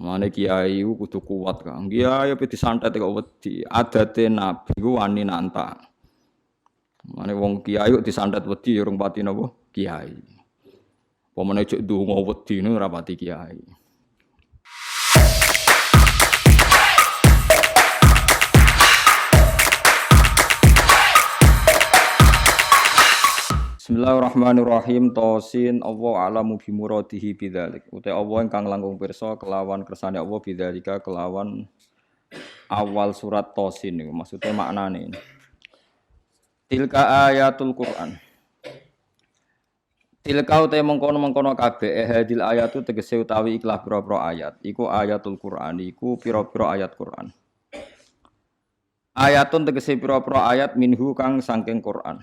Mane kiai ku kudu kuat, Kang. Kiai pe disantet kok wedi. Adate nabi ku wani nantang. Mane wong kiai kok disantet wedi ya urung pati napa? Kiai. Pemene cek ndonga wedi nu ora pati kiai. Bismillahirrahmanirrahim. Tosin Allah alamu bi muradihi bidzalik. Uta Allah ingkang langkung pirsa kelawan kersane Allah bidzalika kelawan awal surat Tosin niku. Maksude maknane. Tilka ayatul Quran. Tilka uta mengkono-mengkono kabeh hadil ayatu tegese utawi ikhlas pira-pira ayat. Iku ayatul Quran, iku pira-pira ayat Quran. Ayatun tegese pira-pira ayat minhu kang saking Quran.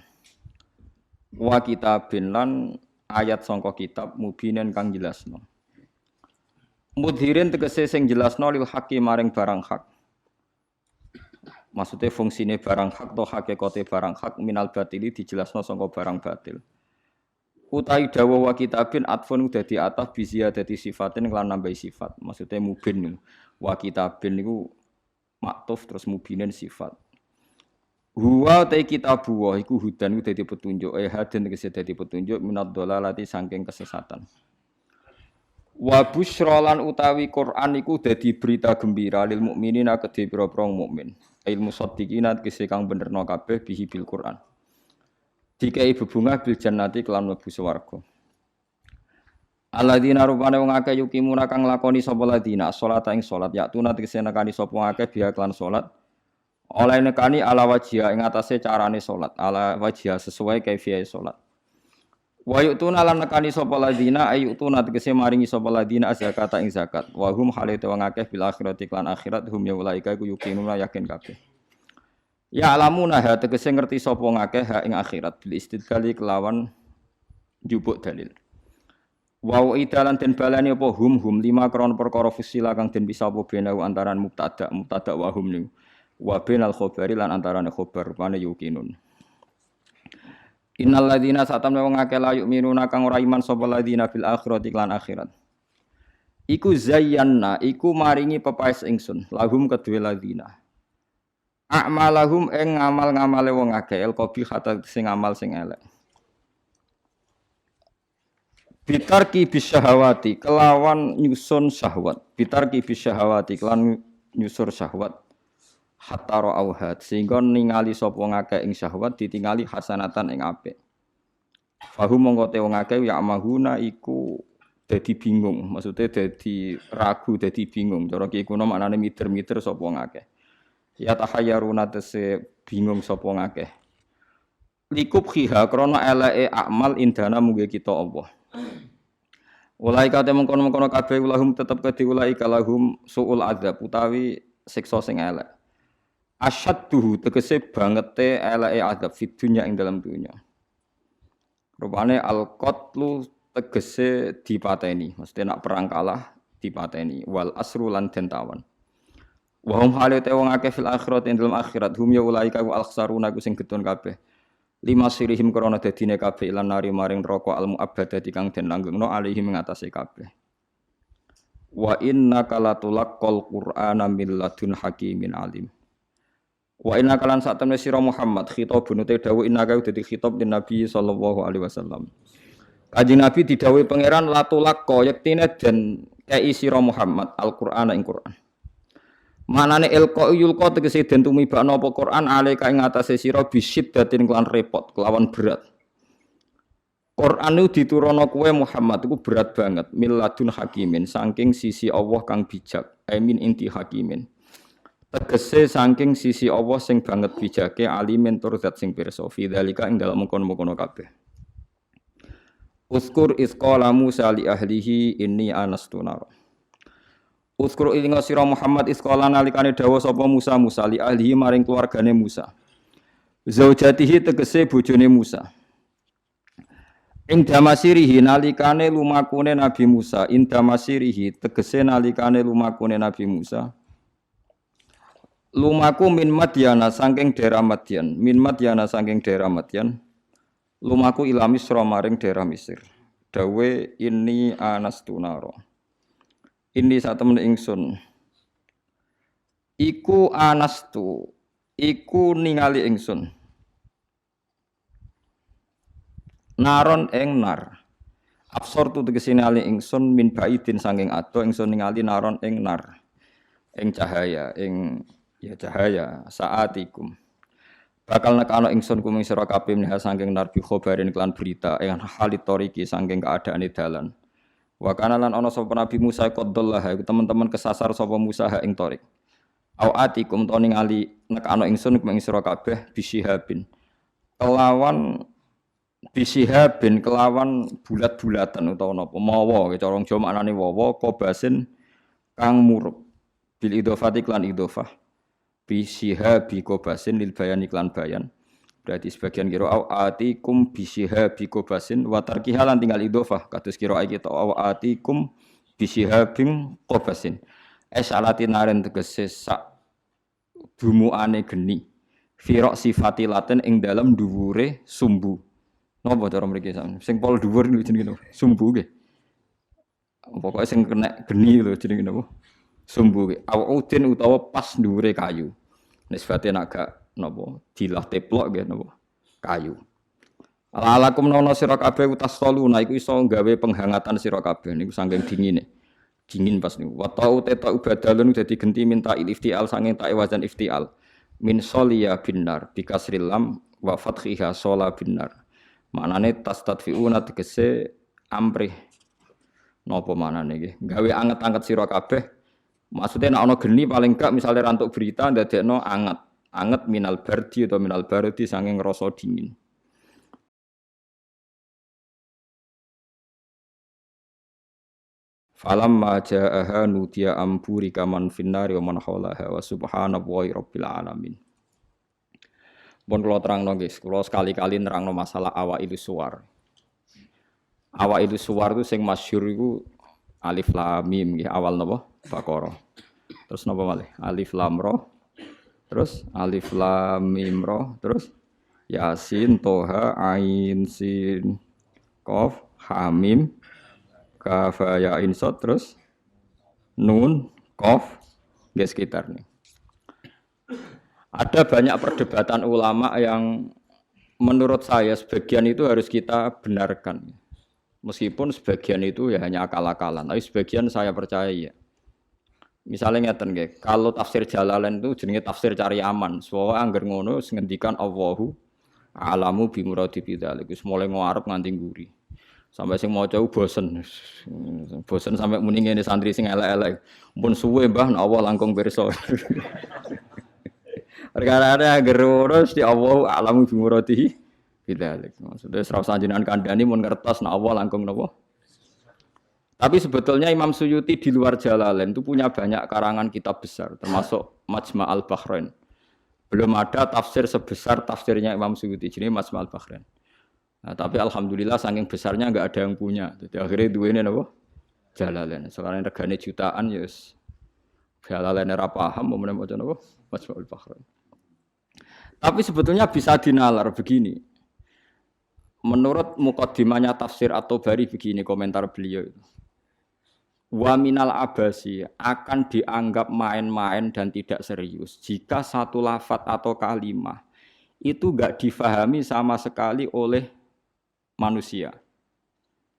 Wa kitabin lan ayat sangka kitab mubinen kang jelasno. Mudhirin tegese sing jelasno lil haqi maring barang hak. Maksudnya fungsine barang hak atau hakikate barang hak minal batili dijelasno sangka barang batil. Utai dawa wa kitabin atfun dadi ataf bizia dadi sifatin lan nambahi sifat. Maksudnya mubin wa kitabin niku maktuf terus mubinen sifat. Huwa ta kitabu wa iku hudan iku dadi petunjuk haden tegese dadi petunjuk minad dhalalati saking kesesatan. Wa busyra lan utawi Quran iku dadi berita gembira lil mukminina kedhe pira-pira mukmin. Ilmu shaddiqina tegese kang benerno kabeh bihi bil Quran. Dikai bebungah bil jannati kelan mlebu swarga. Alladzina rupane wong akeh yukimuna kang lakoni sapa ladina salat ing salat yaktuna tegese nekani sapa akeh biha kelan salat. Oleh nekani ala wajia ing atase carane salat, ala wajia sesuai kaifiyah salat. Wa yu'tuna lan nekani sapa ladina ayutuna tegese maringi sapa ladina zakata ing zakat. Wa hum halite wong akeh bil akhirati lan akhirat hum ya ulaika iku yuqinuna yakin kabeh. Ya alamuna ha tegese ngerti sapa ngakeh ha ing akhirat bil istidlali kelawan njupuk dalil. Wa idalan den balani apa hum lima kron perkara fusila kang den bisa apa benau antaran mubtada wa hum niku. Wa bainal khabari lan antarane khabar rupane yuqinun. Innal ladzina satamna wong akeh la yu'minuna kang ora iman sapa ladzina bil akhirati lan akhirat. Iku zayyanna iku maringi pepaes ingsun lahum kedue ladzina. A'malahum ing ngamal-ngamale wong akeh el qabih hatta sing amal sing elek. Bitarki bisyahawati kelawan nyusun syahwat. Bitarki bisyahawati kelan nyusur syahwat. Hatta ra'auhat sehingga ningali sapa ngakeh ing syahwat ditingali hasanatan ing apik. Fahum mongko te wong akeh ya mahuna iku dadi bingung, maksudnya dadi ragu, dadi bingung. Cara ki kuno maknane mider-mider sapa ngakeh. Ya tahayyaruna tese bingung sapa ngakeh. Likub khiha krana eleke amal indana mugi kita Allah. Ulaika te mengkono-mengkono kabeh ulahum tetep kedhi ulaika lahum suul adzab utawi siksa sing elek. Asyadduhu tegese bangete eleke azab fid dunya ing dalam dunya. Rupane al-qatlu tegese dipateni, mesti nak perang kalah dipateni wal asru lan den tawan. Wa hum halate wong akeh fil akhirat ing dalam akhirat hum ya ulaika wa al-khsaruna ku sing gedun kabeh. Lima sirihim krana dadine kabeh lan nari maring neraka al-mu'abbadati kang den langgengno alihim ngatasé kabeh. Wa innaka latulaqqal qur'ana min ladun hakimin alim. Wa inna kalan sak temne sira Muhammad khitabun te dawuh inna ka dadi khitab din Nabi sallallahu alaihi wasallam. Kanjeng Nabi didhawuhi pangeran latulaqqa yektine den kei sira Muhammad Al-Qur'an ing Qur'an. Manane ilqa yulqa tegese den tumibakno apa Qur'an alaika ing atase sira bisyiddatin kelan repot kelawan berat. Qur'an itu diturunno kowe Muhammad iku berat banget milladun hakimin saking sisi Allah kang bijak amin inti hakimin. Tegese saking sisi Allah sing banget bijake alimin tur zat sing pirsa fi dzalika ing dalem mengkono-mengkono kabeh. Uskur isqala Musa li ahlihi inni anastu nar. Uskur ing sira Muhammad isqala nalikane dawuh sapa Musa li ahlihi maring keluargane Musa. Zaujatihi tegese bojone Musa. Ing damasirihi nalikane lumakune Nabi Musa, ing damasirihi tegese nalikane lumakune Nabi Musa. Lumaku min Madyana saking daerah Madyan, min Madyana saking daerah Madyan. Lumaku ila Misra maring daerah Mesir. Dawe ini anastu naro. Ini sak temen ingsun. Iku anastu, iku ningali ingsun. Naron ing nar. Absor tu tegese ningali ingsun min baidin sanging ado ingsun ningali naron ing nar. Ing cahaya, cahaya saatikum. Bakal nekano ingsun kuming sira kabeh minha sanging nar bi khobarin kelan berita ing halit toriki sanging keadaane dalan. Wa kana lan ana sapa Nabi Musa qaddallah iku teman-teman kesasar sapa Musa ha ing torik. Au atikum to ningali nekano ingsun kuming sira kabeh bisihabin. Kelawan bulat-bulatan utawa napa mawa cara Jawa maknane wawa kobasin kang murup bil idhofati klan idhofah bisihabi kobasin lil bayan iklan bayan berarti sebagian kira au atikum bisihabi kobasin wa tarkiha lan tinggal idhofah kados kira iki to au atikum bisihabin kobasin esalatin naren tegese sak dumuane geni firaq sifatilaten ing dalem dhuwure sumbu. Napa cara mriki sampeyan? Sing pol dhuwur niku jenenge napa? Sumbu nggih. Pokoke sing kena geni lho jenenge napa? Sumbu nggih. Awudin utawa pas dhuwure kayu. Nisbate nek gak napa dilah teplok nggih napa? Kayu. Alakum nono sira kabeh utas toluna iku iso gawe penghangatan sira kabeh niku saking dingine. Dingin pas niku. Wa ta'u teta ubadalun dadi genti minta iftial saking tak wazan iftial. Min soliya binar bikasril lam wa fathiha sola binar. Maknane tastadfiuna tegese amrih. Napa maknane iki? Gawe anget-anget sira kabeh. Maksudnya nek ana geni paling gak misale rantuk berita ndadekno anget. Anget minal bardi atau minal bardi saking rasa dingin. Falamma ja'aha nudiya amburi kaman finnari wa man haulaha wa subhanallahi rabbil alamin. Pun kula terangno guys, kula sekali-kali nerangno masalah awailu suwar. Awailu suwar itu sing masyhur iku alif lam mim nggih, awal napa? Baqarah. Terus napa malih? Alif lam ra. Terus alif lam mim ra, terus Yasin, Toha, Ain, Sin, Qaf, Ha Mim, Kaf ya Ain Sad, terus Nun, Qaf, nggih sekitar nih. Ada banyak perdebatan ulama yang menurut saya sebagian itu harus kita benarkan. Meskipun sebagian itu ya hanya akal-akalan, tapi sebagian saya percaya ya. Misalnya ngeten nggih, kalau tafsir Jalalain itu jenenge tafsir cari aman. Soale angger ngono ngendikan Allahu a'lamu bi muradi bidzalik. Wis mulai ngarep nganti nguri. Sampai sing maca bosen. Bosen sampai muni ngene santri sing elek-elek. Mun suwe Mbah Allah langkung pirsa. Perkara gerurus di Allah alamu bimuratihi bidzalik. Maksudnya serau sanjenengan kandhani mun ngertos nek Allah langkung napa. Tapi sebetulnya Imam Suyuti di luar Jalalain itu punya banyak karangan kitab besar termasuk Majma' al-Bahrain. Belum ada tafsir sebesar tafsirnya Imam Suyuti jenenge Majma' al-Bahrain. Nah, tapi alhamdulillah saking besarnya enggak ada yang punya. Jadi akhirnya duwene napa? Jalalain. Sekarang regane jutaan ya wis Jalalain ora paham mau maca napa? Majma' al-Bahrain. Tapi sebetulnya bisa dinalar begini. Menurut muqaddimahnya tafsir At-Tabari begini komentar beliau itu. Wa minal abasi akan dianggap main-main dan tidak serius jika satu lafaz atau kalimah itu enggak difahami sama sekali oleh manusia.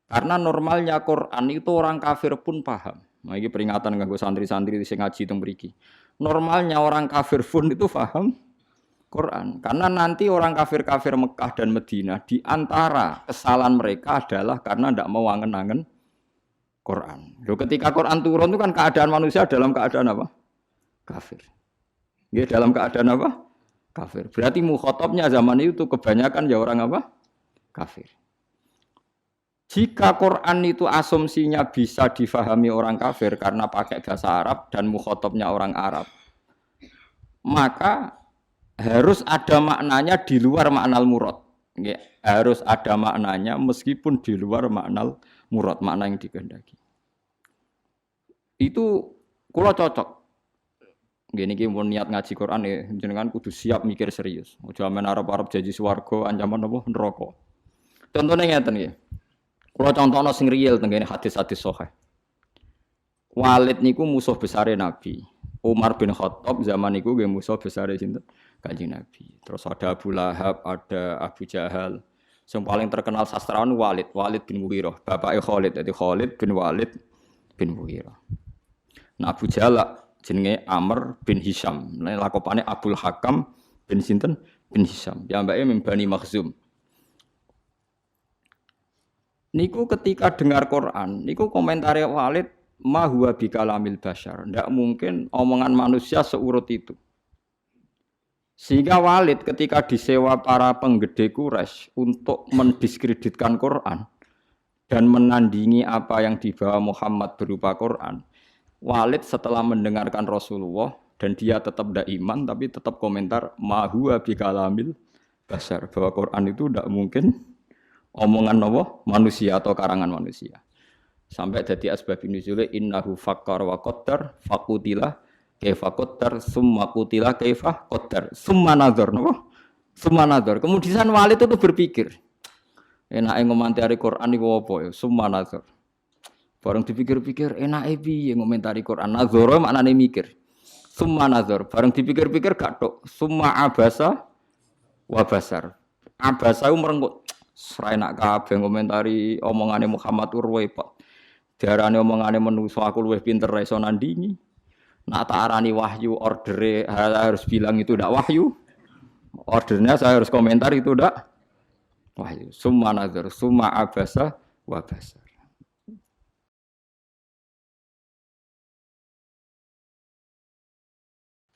Karena normalnya Quran itu orang kafir pun paham. Nah, ini peringatan kanggo santri-santri sing ngaji teng mriki. Normalnya orang kafir pun itu paham Quran. Karena nanti orang kafir-kafir Mekah dan Madinah di antara kesalahan mereka adalah karena tidak mau angen-angen Quran. Loh, ketika Quran turun itu kan keadaan manusia dalam keadaan apa? Kafir. Ya, dalam keadaan apa? Kafir. Berarti mukhatabnya zaman itu kebanyakan ya orang apa? Kafir. Jika Quran itu asumsinya bisa difahami orang kafir karena pakai bahasa Arab dan mukhatabnya orang Arab, maka harus ada maknanya di luar maknal murad. Nggih, harus ada maknanya meskipun di luar maknal murad, makna yang dikehendaki. Itu kula cocok. Nggih niki mun niat ngaji Quran ya jenengan kudu siap mikir serius. Aja men arep-arep janji swarga ancaman apa neraka. Contone ngeten nggih. Kula contohno sing real teng hadis-hadis sahih. Walid niku musuh besare Nabi. Umar bin Khattab zaman niku nggih musuh besare sinten? Kanjeng Nabi. Terus ada Abu Lahab, ada Abu Jahal. Yang paling terkenal sastrawan Walid, Walid bin Mughirah. Bapaknya Khalid, jadi Khalid bin Walid bin Mughirah. Nah Abu Jahal jenenge Amr bin Hisham. Nah lakopane Abdul Hakam bin sinten? Bin Hisham. Ya mbake min Bani Makhzum. Niku ketika dengar Quran, niku komentare Walid ma huwa bikalamil basyar. Ndak mungkin omongan manusia seurut itu. Sehingga Walid ketika disewa para penggede Quraisy untuk mendiskreditkan Quran dan menandingi apa yang dibawa Muhammad berupa Quran, Walid setelah mendengarkan Rasulullah dan dia tetap tidak iman tapi tetap komentar ma huwa bikalamil basyar, bahwa Quran itu tidak mungkin omongan Allah manusia atau karangan manusia. Sampai jadi asbabun nuzul innahu fakkar wa qaddar faqutila kaifa qaddar summa qutila kaifa qaddar summa nazar napa summa nazar. Kemudian Walid itu berpikir enake ngomentari Quran iku apa ya summa nazar. Bareng dipikir-pikir enake piye ngomentari Quran nazar maknane mikir. Summa nazar bareng dipikir-pikir gak tok summa abasa wa basar. Abasa ku merenggut srai nak kabeh ngomentari omongane Muhammad urwe Pak. Diarani omongane menungso aku luwih pinter ra iso nandingi. Nak tak arani wahyu ordere harus bilang itu ndak wahyu. Ordernya saya harus komentar itu ndak wahyu. Summa nazar, summa abasa wa basar.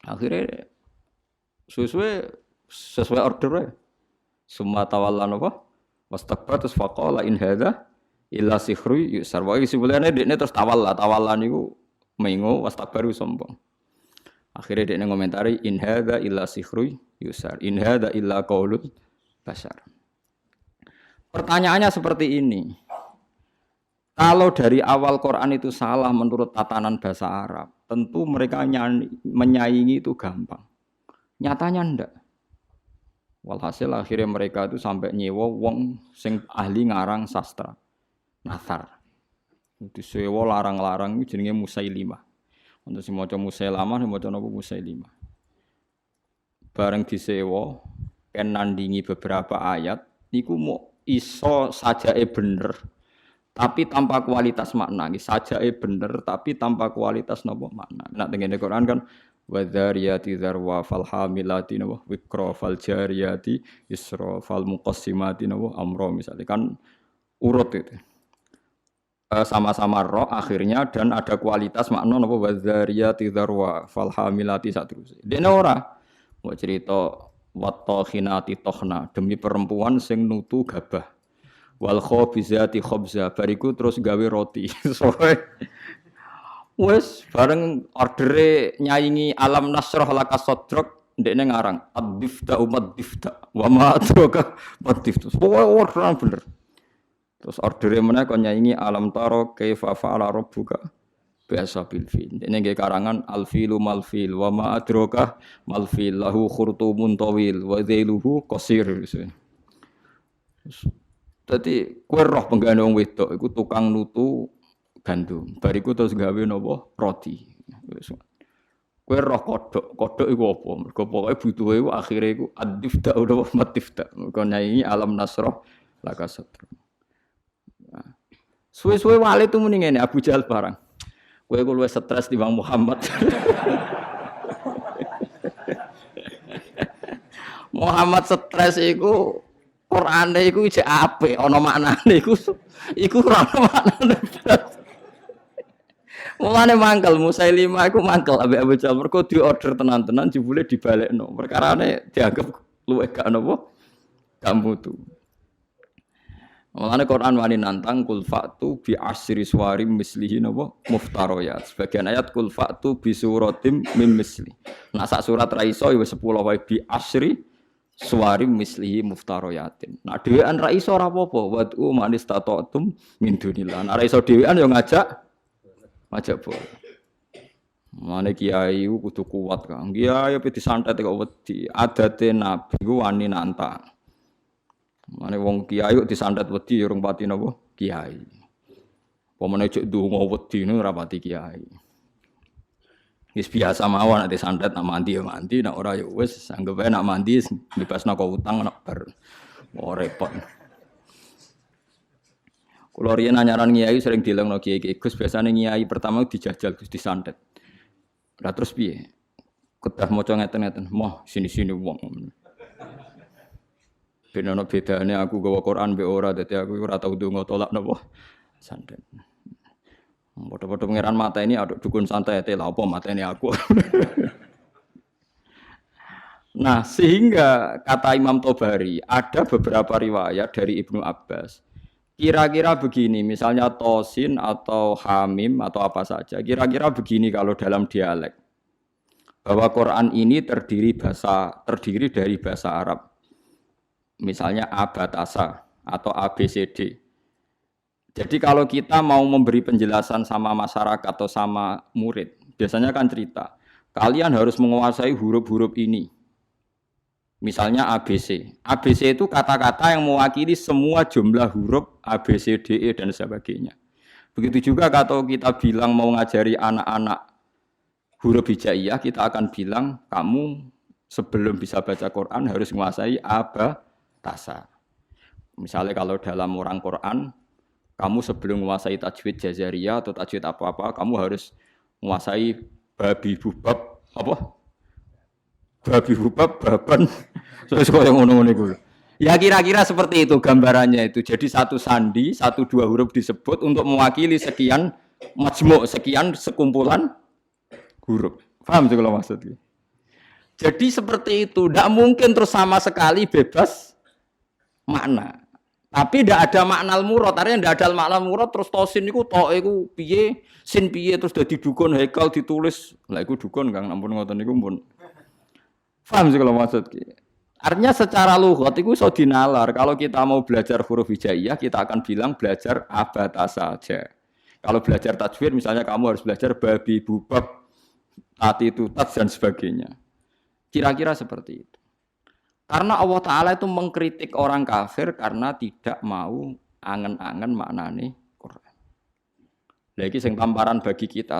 Akhirnya sesuai ordernya. Summa tawallan apa? Wastakbar terus faqala in hadza illa sihru yusar. Wae sebenarnya dekne terus tawalla niku mengo wastakbaru sombong. Akhirnya dia ngomentari in hadza illa sihru yusar. In hadza illa qaulul bashar. Pertanyaannya seperti ini. Kalau dari awal Quran itu salah menurut tatanan bahasa Arab, tentu mereka menyaingi itu gampang. Nyatanya ndak. Walhasil akhirnya mereka itu sampai nyewa wong sing ahli ngarang sastra. Nathar. Disewa larang-larang itu jenenge Musailimah. Untuk si maca Musailamah, si maca napa Musailimah. Bareng disewa, ken nandingi beberapa ayat, niku mau iso sajae bener, tapi tanpa kualitas makna. Sajae bener, tapi tanpa kualitas napa makna. Nek tengene Quran kan wadzariyati dzarwa fal hamilati napa wikra fal jariyati isra fal muqassimati napa amra misalnya kan urut itu. Sama-sama roh akhirnya dan ada kualitas makna napa wadzariyati dzarwa fal hamilati saterusé. Dene ora mau cerita wattokhinati tokhna demi perempuan sing nutu gabah. Wal khabizati khabza bariku terus gawe roti. Wes bareng ordere nyaingi alam nasrah laka sadrak ndekne ngarang ad-difta umat difta wa ma adraka mad-difta. Pokoke orderan bener. Terus ordere meneh kon nyaingi alam taro kaifa fa'ala rabbuka bi ashabil fil. Dene nggih karangan al-filu mal fil wa ma adraka mal fil lahu khurtumun tawil wa dhailuhu qasir. Dadi kowe roh penggane wong wedok iku tukang nutu gandum. Bariku terus gawe napa roti. Kowe roh kodhok iku apa? Mergo pokoke butuhe iku akhire iku ad-difta utawa matifta. Mergo nyanyi alam nasrah laka sadr. Suwe-suwe wali itu muni ngene Abu Jahal barang. Kowe ku luwih stres timbang Muhammad. Muhammad stres iku Qur'ane iku jek apik ana maknane iku ora ana maknane. Mulane mangkel Musailimah iku mangkel ambek Abu Jahal mergo diorder tenan-tenan jebule dibalekno. Perkarane dianggap luwih gak napa? Gak mutu. Mulane Quran wani nantang kul fa'tu bi asyri suwarim mislihi napa muftariyat. Sebagian ayat kul fa'tu bi suratim mim misli. Nah sak surat ra iso ya 10 wae bi asyri suwarim mislihi muftariyatin. Nah dhewean ra iso ora apa-apa. Wad'u man istata'tum min dunillah. Nah ra iso dhewean ya ngajak boleh. Mane kiai kudu kuat kan. Kiai pe disantet kok wedi. Adate nabi ku wani nantang. Mane wong kiai kok disantet wedi urung pati napa kiai. Pemene cek ndonga wedi niku rapati kiai. Wis biasa mawon nek santet nak mandi ya mandi, nak ora ya wis anggap ae nak mandi bebasna kok utang nak bar. Oh repot. Kulo riyen anyaran kiai sering dilengno kiai Gus biasane kiai pertama dijajal Gus disantet. Lah terus piye? Kedah maca ngeten-ngeten, moh sini-sini wong. Ben ana bedane aku gawa Quran mbek ora, dadi aku ora tau ndonga tolak napa santet. Padha-padha pangeran mata ini aduk dukun santai lha apa mateni aku. Nah, sehingga kata Imam Tobari ada beberapa riwayat dari Ibnu Abbas. Kira-kira begini, misalnya tosin atau hamim atau apa saja. Kira-kira begini kalau dalam dialek. Bahwa Quran ini terdiri dari bahasa Arab. Misalnya abatasa atau ABCD. Jadi kalau kita mau memberi penjelasan sama masyarakat atau sama murid, biasanya kan cerita, kalian harus menguasai huruf-huruf ini. Misalnya ABC. ABC itu kata-kata yang mewakili semua jumlah huruf A, B, C, D, E, dan sebagainya. Begitu juga kalau kita bilang mau ngajari anak-anak huruf hijaiyah, kita akan bilang, kamu sebelum bisa baca Quran harus menguasai abatasa. Misalnya kalau dalam orang Quran, kamu sebelum menguasai tajwid jazariyah atau tajwid apa-apa, kamu harus menguasai babi bubab, apa? Babi bubab, baban, sesuatu yang ngono-ngono itu. Ya kira-kira seperti itu gambarannya itu. Jadi satu sandi, satu dua huruf disebut untuk mewakili sekian majmuk, sekian sekumpulan huruf. Paham sih kalau maksudnya? Jadi seperti itu, tidak mungkin terus sama sekali bebas makna. Tapi tidak ada makna murad, artinya tidak ada makna murad terus tosin itu tok iku piye, sin piye terus dadi dukun hekal ditulis. Lah iku dukun Kang, ampun ngoten niku pun. Paham sih kalau maksudnya? Artinya secara lughat itu iso dinalar. Kalau kita mau belajar huruf hijaiyah, kita akan bilang belajar abatasa saja. Kalau belajar tajwid misalnya kamu harus belajar babi bubab, tati tutat dan sebagainya. Kira-kira seperti itu. Karena Allah Ta'ala itu mengkritik orang kafir karena tidak mau angen-angen maknane Quran. Lagi sing tamparan bagi kita,